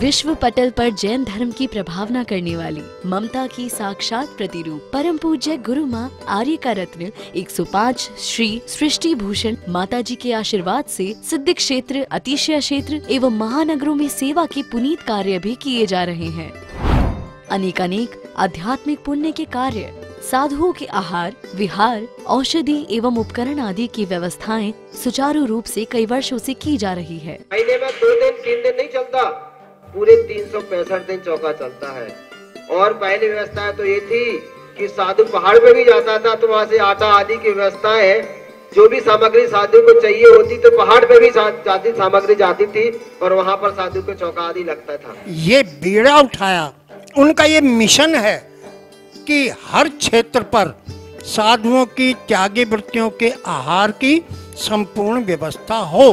विश्व पटल पर जैन धर्म की प्रभावना करने वाली ममता की साक्षात प्रतिरूप परम पूज्य गुरु माँ आर्य का रत्न 105 श्री सृष्टि भूषण माता जी के आशीर्वाद से सिद्ध क्षेत्र, अतिशय क्षेत्र एवं महानगरों में सेवा के पुनीत कार्य भी किए जा रहे हैं। अनेक आध्यात्मिक पुण्य के कार्य, साधुओं के आहार, विहार, औषधि एवं उपकरण आदि की व्यवस्थाएं सुचारू रूप से कई वर्षों से की जा रही है। महीने में 2 दिन 3 दिन नहीं चलता, पूरे 365 दिन चौका चलता है। और पहली व्यवस्था तो ये थी कि साधु पहाड़ पे भी जाता था तो वहाँ से आटा आदि की व्यवस्था है, जो भी सामग्री साधु को चाहिए होती तो पहाड़ पे भी जाती सामग्री जाती थी और वहाँ पर साधु को चौका आदि लगता था। ये बीड़ा उठाया, उनका ये मिशन है कि हर क्षेत्र पर साधुओं की त्यागी वृत्तियों के आहार की संपूर्ण व्यवस्था हो।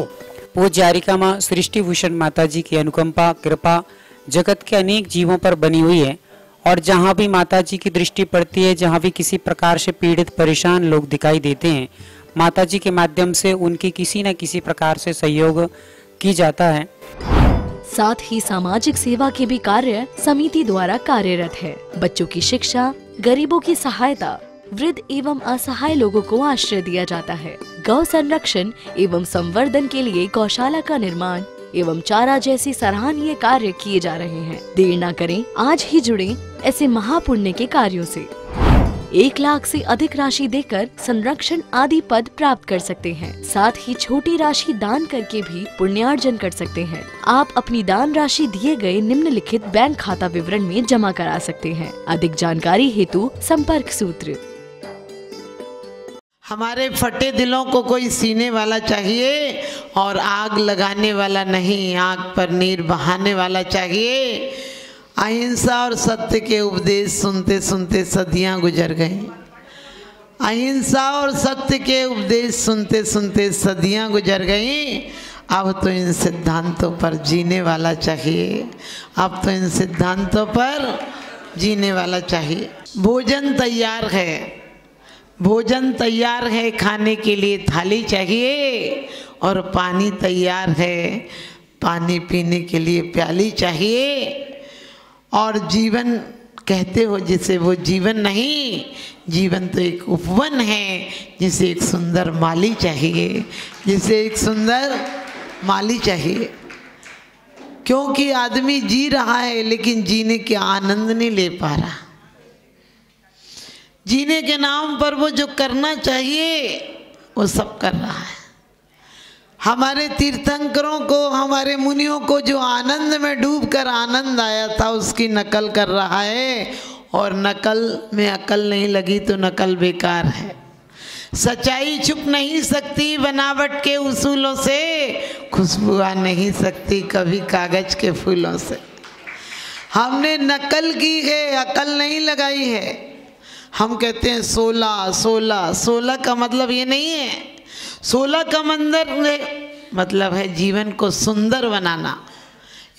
पूज्य आर्यिका माँ सृष्टि भूषण माता जी की अनुकंपा कृपा जगत के अनेक जीवों पर बनी हुई है और जहाँ भी माता जी की दृष्टि पड़ती है, जहाँ भी किसी प्रकार से पीड़ित परेशान लोग दिखाई देते हैं, माता जी के माध्यम से उनकी किसी न किसी प्रकार से सहयोग की जाता है। साथ ही सामाजिक सेवा के भी कार्य समिति द्वारा कार्यरत है। बच्चों की शिक्षा, गरीबों की सहायता, वृद्ध एवं असहाय लोगों को आश्रय दिया जाता है। गौ संरक्षण एवं संवर्धन के लिए गौशाला का निर्माण एवं चारा जैसे सराहनीय कार्य किए जा रहे हैं। देर न करें, आज ही जुड़ें ऐसे महापुण्य के कार्यों से। 1 लाख से अधिक राशि देकर संरक्षण आदि पद प्राप्त कर सकते हैं। साथ ही छोटी राशि दान करके भी पुण्यार्जन कर सकते हैं। आप अपनी दान राशि दिए गए निम्नलिखित बैंक खाता विवरण में जमा करा सकते हैं। अधिक जानकारी हेतु संपर्क सूत्र। हमारे फटे दिलों को कोई सीने वाला चाहिए और आग लगाने वाला नहीं, आग पर नीर बहाने वाला चाहिए। अहिंसा और सत्य के उपदेश सुनते सुनते सदियां गुजर गई। अहिंसा और सत्य के उपदेश सुनते सुनते सदियां गुजर गई। अब तो इन सिद्धांतों पर जीने वाला चाहिए। अब तो इन सिद्धांतों पर जीने वाला चाहिए। भोजन तैयार है, भोजन तैयार है, खाने के लिए थाली चाहिए और पानी तैयार है, पानी पीने के लिए प्याली चाहिए। और जीवन कहते हो जिसे, वो जीवन नहीं, जीवन तो एक उपवन है जिसे एक सुंदर माली चाहिए, जिसे एक सुंदर माली चाहिए। क्योंकि आदमी जी रहा है लेकिन जीने के आनंद नहीं ले पा रहा। जीने के नाम पर वो जो करना चाहिए वो सब कर रहा है। हमारे तीर्थंकरों को, हमारे मुनियों को जो आनंद में डूबकर आनंद आया था उसकी नकल कर रहा है। और नकल में अकल नहीं लगी तो नकल बेकार है। सच्चाई छुप नहीं सकती बनावट के उसूलों से, खुशबू आ नहीं सकती कभी कागज के फूलों से। हमने नकल की है, अकल नहीं लगाई है। हम कहते हैं 16 का मतलब ये नहीं है। 16 का मतलब है जीवन को सुंदर बनाना।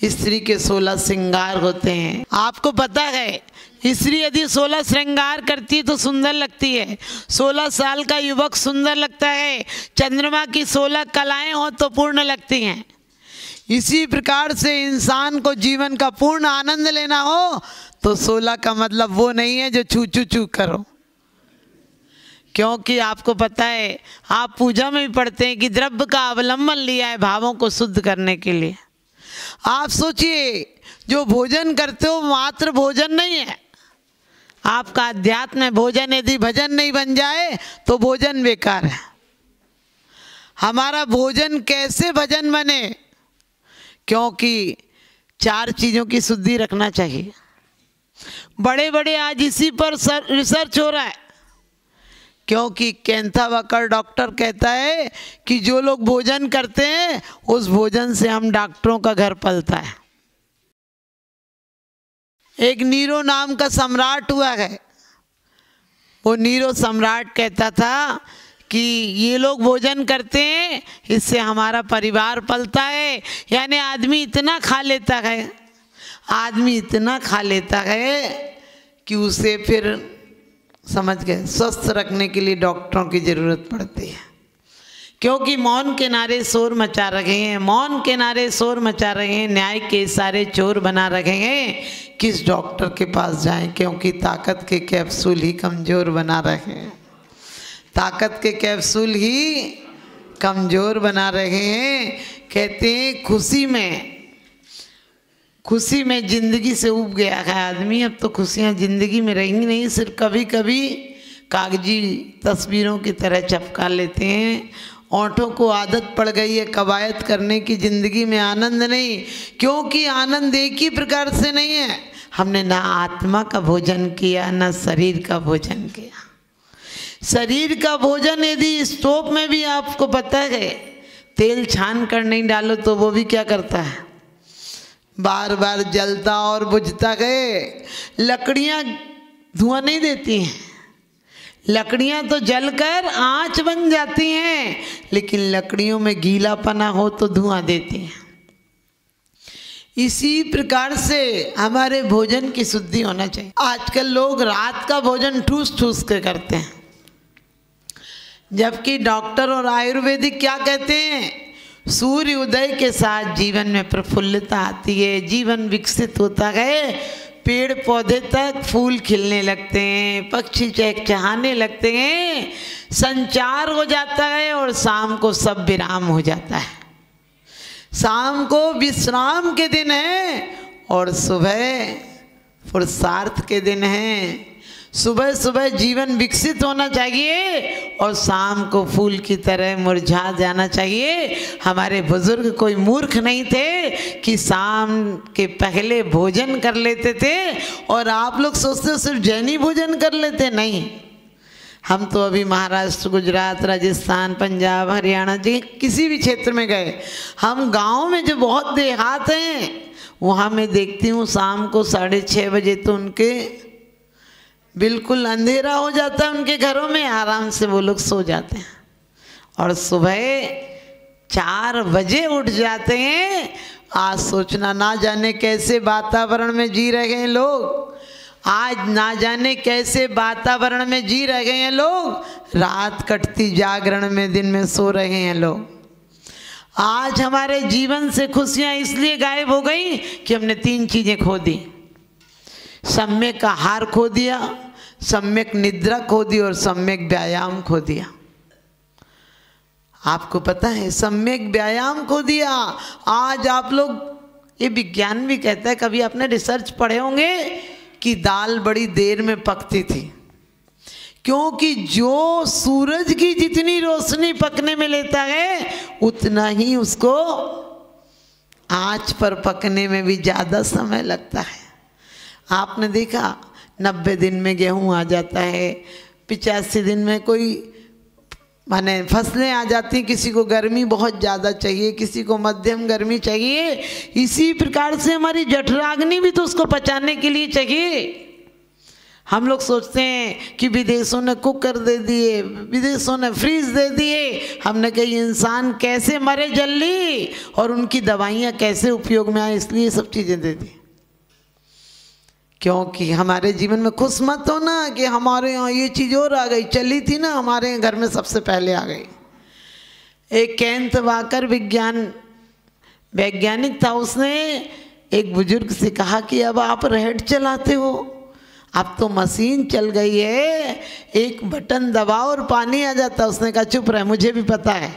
स्त्री के 16 श्रृंगार होते हैं। आपको पता है स्त्री यदि 16 श्रृंगार करती है तो सुंदर लगती है। 16 साल का युवक सुंदर लगता है। चंद्रमा की 16 कलाएं हो तो पूर्ण लगती हैं। इसी प्रकार से इंसान को जीवन का पूर्ण आनंद लेना हो तो 16 का मतलब वो नहीं है जो छू छू छू करो। क्योंकि आपको पता है, आप पूजा में भी पढ़ते हैं कि द्रव्य का अवलंबन लिया है भावों को शुद्ध करने के लिए। आप सोचिए, जो भोजन करते हो मात्र भोजन नहीं है, आपका अध्यात्म भोजन। यदि भजन नहीं बन जाए तो भोजन बेकार है। हमारा भोजन कैसे भजन बने? क्योंकि 4 चीज़ों की शुद्धि रखना चाहिए। बड़े बड़े आज इसी पर रिसर्च हो रहा है। क्योंकि कैंथा वकर डॉक्टर कहता है कि जो लोग भोजन करते हैं उस भोजन से हम डॉक्टरों का घर पलता है। एक नीरो नाम का सम्राट हुआ है। वो नीरो सम्राट कहता था कि ये लोग भोजन करते हैं, इससे हमारा परिवार पलता है। यानी आदमी इतना खा लेता है, आदमी इतना खा लेता है कि उसे फिर समझ गए स्वस्थ रखने के लिए डॉक्टरों की ज़रूरत पड़ती है। क्योंकि मौन के नारे शोर मचा रहे हैं, मौन के नारे शोर मचा रहे हैं, न्याय के सारे चोर बना रहे हैं। किस डॉक्टर के पास जाएं, क्योंकि ताकत के कैप्सूल ही कमज़ोर बना रहे हैं, ताकत के कैप्सूल ही कमज़ोर बना रहे हैं। कहते हैं खुशी में ज़िंदगी से उब गया है आदमी। अब तो खुशियाँ ज़िंदगी में रहेंगी नहीं, सिर्फ कभी कभी कागजी तस्वीरों की तरह चिपका लेते हैं। ओंठों को आदत पड़ गई है कवायद करने की, ज़िंदगी में आनंद नहीं, क्योंकि आनंद एक ही प्रकार से नहीं है। हमने ना आत्मा का भोजन किया ना शरीर का भोजन किया। शरीर का भोजन यदि स्टोव में भी आपको पता है तेल छान कर नहीं डालो तो वो भी क्या करता है, बार बार जलता और बुझता गए। लकड़ियाँ धुआं नहीं देती हैं, लकड़ियाँ तो जलकर आंच बन जाती हैं, लेकिन लकड़ियों में गीलापना हो तो धुआं देती हैं। इसी प्रकार से हमारे भोजन की शुद्धि होना चाहिए। आजकल लोग रात का भोजन ठूस ठूस के करते हैं, जबकि डॉक्टर और आयुर्वेदिक क्या कहते हैं, सूर्य उदय के साथ जीवन में प्रफुल्लता आती है, जीवन विकसित होता है, पेड़ पौधे तक फूल खिलने लगते हैं, पक्षी चहचहाने लगते हैं, संचार हो जाता है और शाम को सब विराम हो जाता है। शाम को विश्राम के दिन है और सुबह पुरुषार्थ के दिन है। सुबह सुबह जीवन विकसित होना चाहिए और शाम को फूल की तरह मुरझा जाना चाहिए। हमारे बुजुर्ग कोई मूर्ख नहीं थे कि शाम के पहले भोजन कर लेते थे, और आप लोग सोचते हो सिर्फ जैनी भोजन कर लेते, नहीं। हम तो अभी महाराष्ट्र, गुजरात, राजस्थान, पंजाब, हरियाणा जी किसी भी क्षेत्र में गए, हम गाँव में जो बहुत देहात हैं वहाँ मैं देखती हूँ शाम को 6:30 बजे तो उनके बिल्कुल अंधेरा हो जाता है, उनके घरों में आराम से वो लोग सो जाते हैं, और सुबह 4 बजे उठ जाते हैं। आज सोचना, ना जाने कैसे वातावरण में जी रहे हैं लोग, आज ना जाने कैसे वातावरण में जी रहे हैं लोग। रात कटती जागरण में, दिन में सो रहे हैं लोग। आज हमारे जीवन से खुशियाँ इसलिए गायब हो गई कि हमने 3 चीज़ें खो दी। सम्यक आहार खो दिया, सम्यक निद्रा खो दी और सम्यक व्यायाम खो दिया। आपको पता है, सम्यक व्यायाम खो दिया। आज आप लोग, ये विज्ञान भी कहता है, कभी आपने रिसर्च पढ़े होंगे कि दाल बड़ी देर में पकती थी, क्योंकि जो सूरज की जितनी रोशनी पकने में लेता है उतना ही उसको आंच पर पकने में भी ज़्यादा समय लगता है। आपने देखा 90 दिन में गेहूं आ जाता है, 85 दिन में कोई माने फसलें आ जाती, किसी को गर्मी बहुत ज़्यादा चाहिए, किसी को मध्यम गर्मी चाहिए। इसी प्रकार से हमारी जठराग्नि भी तो उसको पचाने के लिए चाहिए। हम लोग सोचते हैं कि विदेशों ने कुकर दे दिए, विदेशों ने फ्रीज दे दिए, हमने कही इंसान कैसे मरे जल्दी और उनकी दवाइयाँ कैसे उपयोग में आए, इसलिए सब चीज़ें दे दी। क्योंकि हमारे जीवन में खुश मत हो ना कि हमारे यहाँ ये चीज़ और आ गई, चली थी ना हमारे घर में सबसे पहले आ गई। एक केंट वाकर वैज्ञानिक था, उसने एक बुजुर्ग से कहा कि अब आप रेड चलाते हो, अब तो मशीन चल गई है, एक बटन दबाओ और पानी आ जाता। उसने कहा चुप रहे, मुझे भी पता है,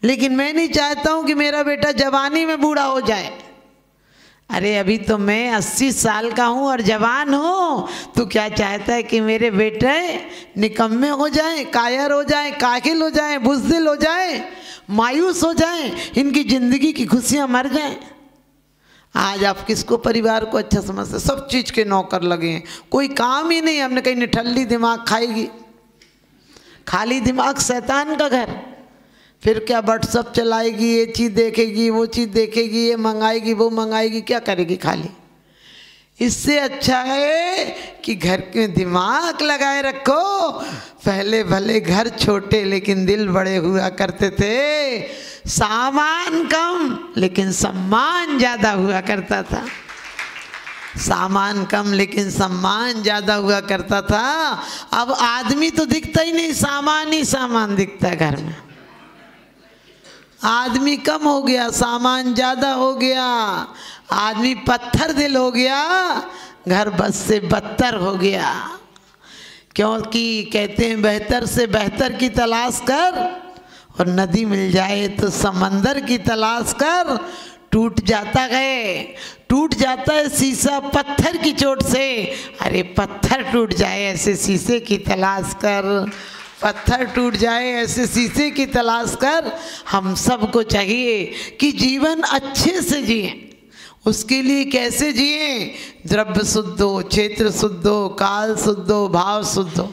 लेकिन मैं नहीं चाहता हूँ कि मेरा बेटा जवानी में बूढ़ा हो जाए। अरे अभी तो मैं 80 साल का हूँ और जवान हूँ, तू क्या चाहता है कि मेरे बेटे निकम्मे हो जाएं, कायर हो जाएं, काहिल हो जाएं, बुज़दिल हो जाएं, मायूस हो जाएं, इनकी ज़िंदगी की खुशियाँ मर जाएं। आज आप किसको परिवार को अच्छा समझते, सब चीज़ के नौकर लगे हैं, कोई काम ही नहीं। हमने कहीं निठल्ली दिमाग खाएगी, खाली दिमाग शैतान का घर। फिर क्या व्हाट्सअप चलाएगी, ये चीज़ देखेगी, वो चीज़ देखेगी, ये मंगाएगी, वो मंगाएगी, क्या करेगी खाली। इससे अच्छा है कि घर में दिमाग लगाए रखो। पहले भले घर छोटे लेकिन दिल बड़े हुआ करते थे, सामान कम लेकिन सम्मान ज़्यादा हुआ करता था। सामान कम लेकिन सम्मान ज़्यादा हुआ करता था। अब आदमी तो दिखता ही नहीं, सामान ही सामान दिखता है घर में। आदमी कम हो गया, सामान ज़्यादा हो गया, आदमी पत्थर दिल हो गया, घर बस से बदतर हो गया। क्योंकि कहते हैं बेहतर से बेहतर की तलाश कर, और नदी मिल जाए तो समंदर की तलाश कर। टूट जाता है, टूट जाता है शीशा पत्थर की चोट से, अरे पत्थर टूट जाए ऐसे शीशे की तलाश कर, पत्थर टूट जाए ऐसे शीशे की तलाश कर। हम सबको चाहिए कि जीवन अच्छे से जिए। उसके लिए कैसे जिए? द्रव्य शुद्ध हो, क्षेत्र शुद्ध हो, काल शुद्ध हो, भाव शुद्ध हो।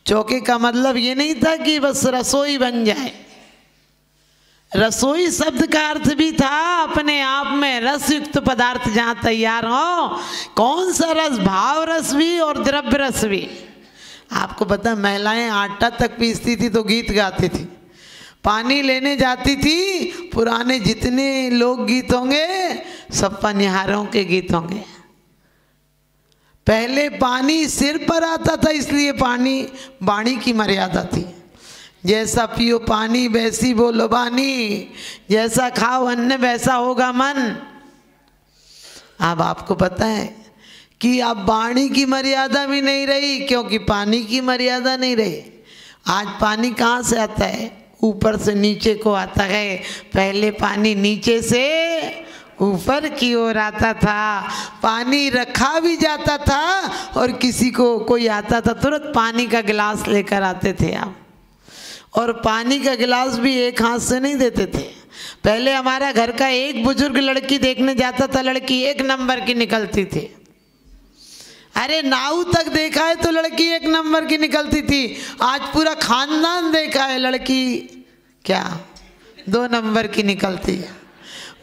चौके का मतलब ये नहीं था कि बस रसोई बन जाए। रसोई शब्द का अर्थ भी था अपने आप में रस युक्त पदार्थ जहाँ तैयार हो। कौन सा रस? भाव रस भी और द्रव्य रस भी। आपको पता है महिलाएं आटा तक पीसती थी तो गीत गाती थी, पानी लेने जाती थी, पुराने जितने लोकगीत होंगे सब पनिहारों के गीत होंगे। पहले पानी सिर पर आता था, इसलिए पानी वाणी की मर्यादा थी। जैसा पियो पानी वैसी बोलो बानी, जैसा खाओ अन्न वैसा होगा मन। अब आपको पता है कि अब वाणी की मर्यादा भी नहीं रही, क्योंकि पानी की मर्यादा नहीं रही। आज पानी कहाँ से आता है? ऊपर से नीचे को आता है। पहले पानी नीचे से ऊपर की ओर आता था, पानी रखा भी जाता था, और किसी को कोई आता था तुरंत पानी का गिलास लेकर आते थे आप। और पानी का गिलास भी एक हाथ से नहीं देते थे। पहले हमारा घर का एक बुजुर्ग लड़की देखने जाता था, लड़की एक नंबर की निकलती थी। अरे नाऊ तक देखा है तो लड़की एक नंबर की निकलती थी। आज पूरा खानदान देखा है, लड़की क्या 2 नंबर की निकलती है।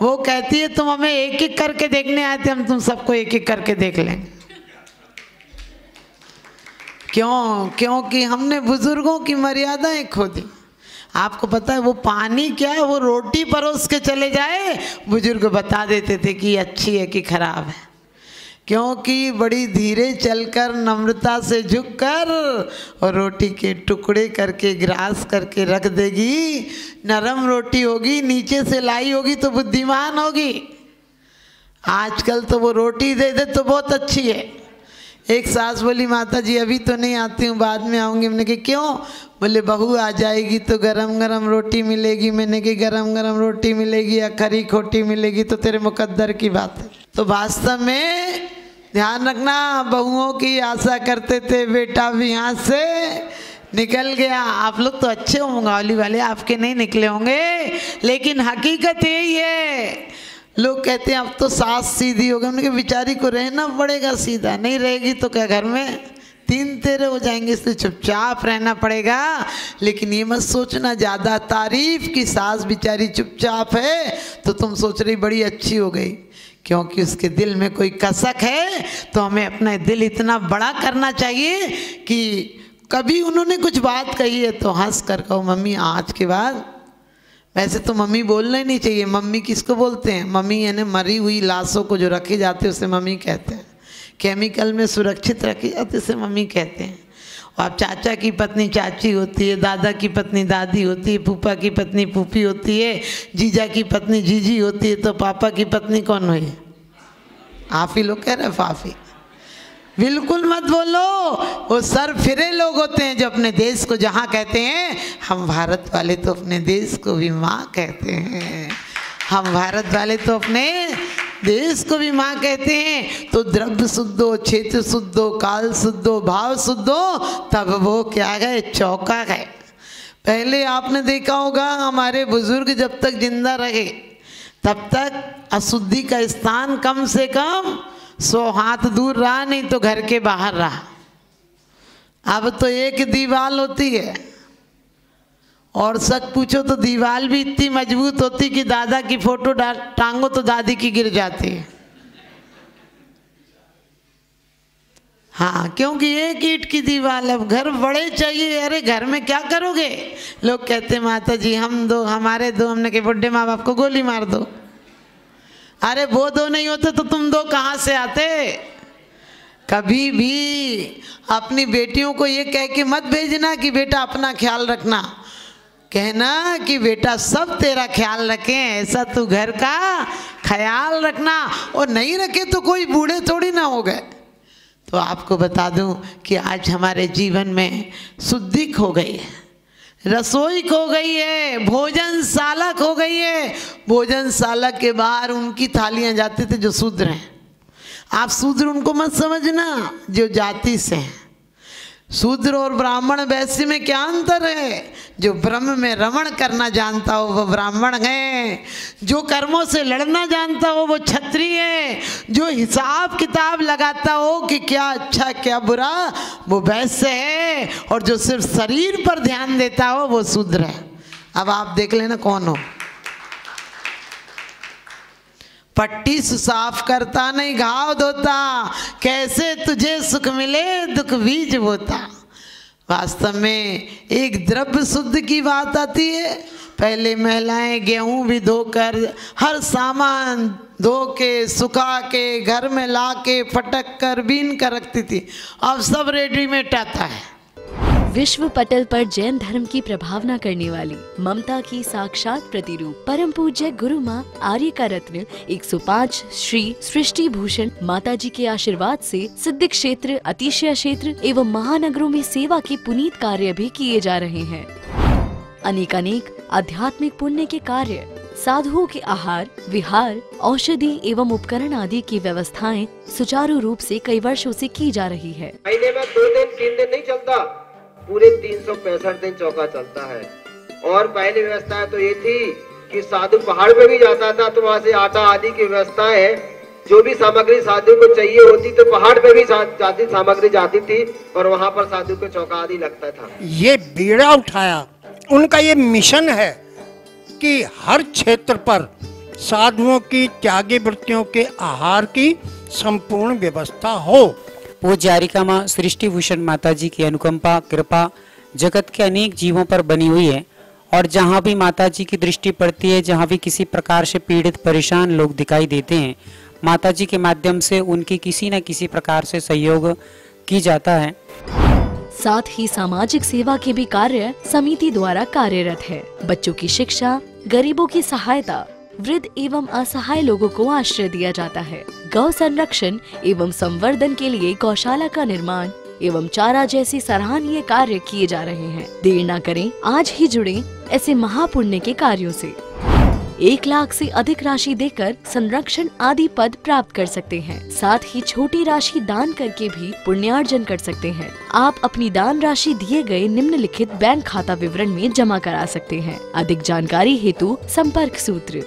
वो कहती है तुम हमें एक एक करके देखने आए थे, हम तुम सबको एक एक करके देख लेंगे। क्यों? क्योंकि हमने बुजुर्गों की मर्यादाएं खो दी। आपको पता है वो पानी क्या है? वो रोटी परोस के चले जाए, बुजुर्ग बता देते थे कि अच्छी है कि खराब है। क्योंकि बड़ी धीरे चलकर नम्रता से झुककर और रोटी के टुकड़े करके ग्रास करके रख देगी। नरम रोटी होगी, नीचे से लाई होगी तो बुद्धिमान होगी। आजकल तो वो रोटी दे दे तो बहुत अच्छी है। एक सास बोली माता जी अभी तो नहीं आती हूँ, बाद में आऊँगी। मैंने कहा क्यों? बोले बहू आ जाएगी तो गरम गरम रोटी मिलेगी। मैंने कहा गरम गरम रोटी मिलेगी या खरी खोटी मिलेगी तो तेरे मुकद्दर की बात है। तो वास्तव में ध्यान रखना, बहुओं की आशा करते थे, बेटा भी यहाँ से निकल गया। आप लोग तो अच्छे होंगे बंगाली वाले, आपके नहीं निकले होंगे, लेकिन हकीकत यही है। लोग कहते हैं अब तो सास सीधी हो गई, उनके बेचारी को रहना पड़ेगा सीधा, नहीं रहेगी तो क्या घर में 3 तेरे हो जाएंगे, इसलिए चुपचाप रहना पड़ेगा। लेकिन ये मत सोचना ज़्यादा तारीफ की सास बेचारी चुपचाप है तो तुम सोच रही बड़ी अच्छी हो गई, क्योंकि उसके दिल में कोई कसक है। तो हमें अपना दिल इतना बड़ा करना चाहिए कि कभी उन्होंने कुछ बात कही है तो हंस कर कहो मम्मी आज के बाद। वैसे तो मम्मी बोलना ही नहीं चाहिए। मम्मी किसको बोलते हैं? मम्मी यानी मरी हुई लाशों को जो रखी जाती है उसे मम्मी कहते हैं। केमिकल में सुरक्षित रखी जाती है उसे मम्मी कहते हैं। और अब चाचा की पत्नी चाची होती है, दादा की पत्नी दादी होती है, फूफा की पत्नी फूफी होती है, जीजा की पत्नी जीजी होती है, तो पापा की पत्नी कौन हुई? आप ही लोग कह रहे फाफी। बिल्कुल मत बोलो, वो सर फिरे लोग होते हैं जो अपने देश को जहाँ कहते हैं। हम भारत वाले तो अपने देश को भी माँ कहते हैं, हम भारत वाले तो अपने देश को भी माँ कहते हैं। तो द्रव्य शुद्ध हो, क्षेत्र शुद्ध हो, काल शुद्ध हो, भाव शुद्ध हो, तब वो क्या गए? चौका गए। पहले आपने देखा होगा हमारे बुजुर्ग जब तक जिंदा रहे तब तक अशुद्धि का स्थान कम से कम 100 हाथ दूर रहा, नहीं तो घर के बाहर रहा। अब तो एक दीवार होती है, और सच पूछो तो दीवार भी इतनी मजबूत होती कि दादा की फोटो टांगो तो दादी की गिर जाती है। हाँ, क्योंकि एक ईंट की दीवार। अब घर बड़े चाहिए। अरे घर में क्या करोगे? लोग कहते माता जी हम 2 हमारे 2। हमने के बुढ़े माँ बाप को गोली मार दो। अरे वो 2 नहीं होते तो तुम 2 कहाँ से आते? कभी भी अपनी बेटियों को ये कह के मत भेजना कि बेटा अपना ख्याल रखना, कहना कि बेटा सब तेरा ख्याल रखें, ऐसा तू घर का ख्याल रखना, और नहीं रखे तो कोई बूढ़े थोड़ी ना हो गए। तो आपको बता दूं कि आज हमारे जीवन में शुद्धि खो गई है, रसोई खो गई है, भोजनशाला खो गई है। भोजनशाला के बाहर उनकी थालियां जाते थे जो शूद्र हैं। आप शूद्र उनको मत समझना जो जाति से हैं। शूद्र और ब्राह्मण वैश्य में क्या अंतर है? जो ब्रह्म में रमण करना जानता हो वो ब्राह्मण है, जो कर्मों से लड़ना जानता हो वो क्षत्रिय है, जो हिसाब किताब लगाता हो कि क्या अच्छा क्या बुरा वो वैश्य है, और जो सिर्फ शरीर पर ध्यान देता हो वो शूद्र है। अब आप देख लेना कौन हो। पट्टी साफ करता नहीं घाव धोता, कैसे तुझे सुख मिले दुख बीज बोता। वास्तव में एक द्रव्य शुद्ध की बात आती है। पहले महिलाएं गेहूं भी धोकर, हर सामान धो के सुखा के घर में ला के फटक कर बीन कर रखती थी। अब सब रेडीमेड आता है। विश्व पटल पर जैन धर्म की प्रभावना करने वाली ममता की साक्षात प्रतिरूप परम पूज्य गुरु माँ आर्य का रत्न 105 श्री सृष्टि भूषण माता जी के आशीर्वाद से सिद्ध क्षेत्र, अतिशय क्षेत्र एवं महानगरों में सेवा के पुनीत कार्य भी किए जा रहे हैं। अनेकानेक आध्यात्मिक पुण्य के कार्य, साधुओं के आहार विहार, औषधि एवं उपकरण आदि की व्यवस्थाएं सुचारू रूप से कई वर्षों से की जा रही है। महीने में 2 दिन 3 दिन नहीं चलता, पूरे 365 दिन चौका चलता है। और पहली व्यवस्था तो ये थी कि साधु पहाड़ पे भी जाता था तो वहाँ से आटा आदि की व्यवस्था है, जो भी सामग्री साधु को चाहिए होती तो पहाड़ पे भी जाती सामग्री जाती थी और वहाँ पर साधु को चौका आदि लगता था। ये बीड़ा उठाया, उनका ये मिशन है कि हर क्षेत्र पर साधुओं की त्यागी वृत्तियों के आहार की संपूर्ण व्यवस्था हो। पूज्य आर्यिका माँ सृष्टि भूषण माता जी की अनुकंपा कृपा जगत के अनेक जीवों पर बनी हुई है, और जहाँ भी माता जी की दृष्टि पड़ती है, जहाँ भी किसी प्रकार से पीड़ित परेशान लोग दिखाई देते हैं, माता जी के माध्यम से उनकी किसी न किसी प्रकार से सहयोग की जाता है। साथ ही सामाजिक सेवा के भी कार्य समिति द्वारा कार्यरत है। बच्चों की शिक्षा, गरीबों की सहायता, वृद्ध एवं असहाय लोगों को आश्रय दिया जाता है। गौ संरक्षण एवं संवर्धन के लिए गौशाला का निर्माण एवं चारा जैसे सराहनीय कार्य किए जा रहे हैं। देर न करें, आज ही जुड़ें ऐसे महापुण्य के कार्यों से। 1 लाख से अधिक राशि देकर संरक्षण आदि पद प्राप्त कर सकते हैं। साथ ही छोटी राशि दान करके भी पुण्यार्जन कर सकते हैं। आप अपनी दान राशि दिए गए निम्नलिखित बैंक खाता विवरण में जमा करा सकते हैं। अधिक जानकारी हेतु संपर्क सूत्र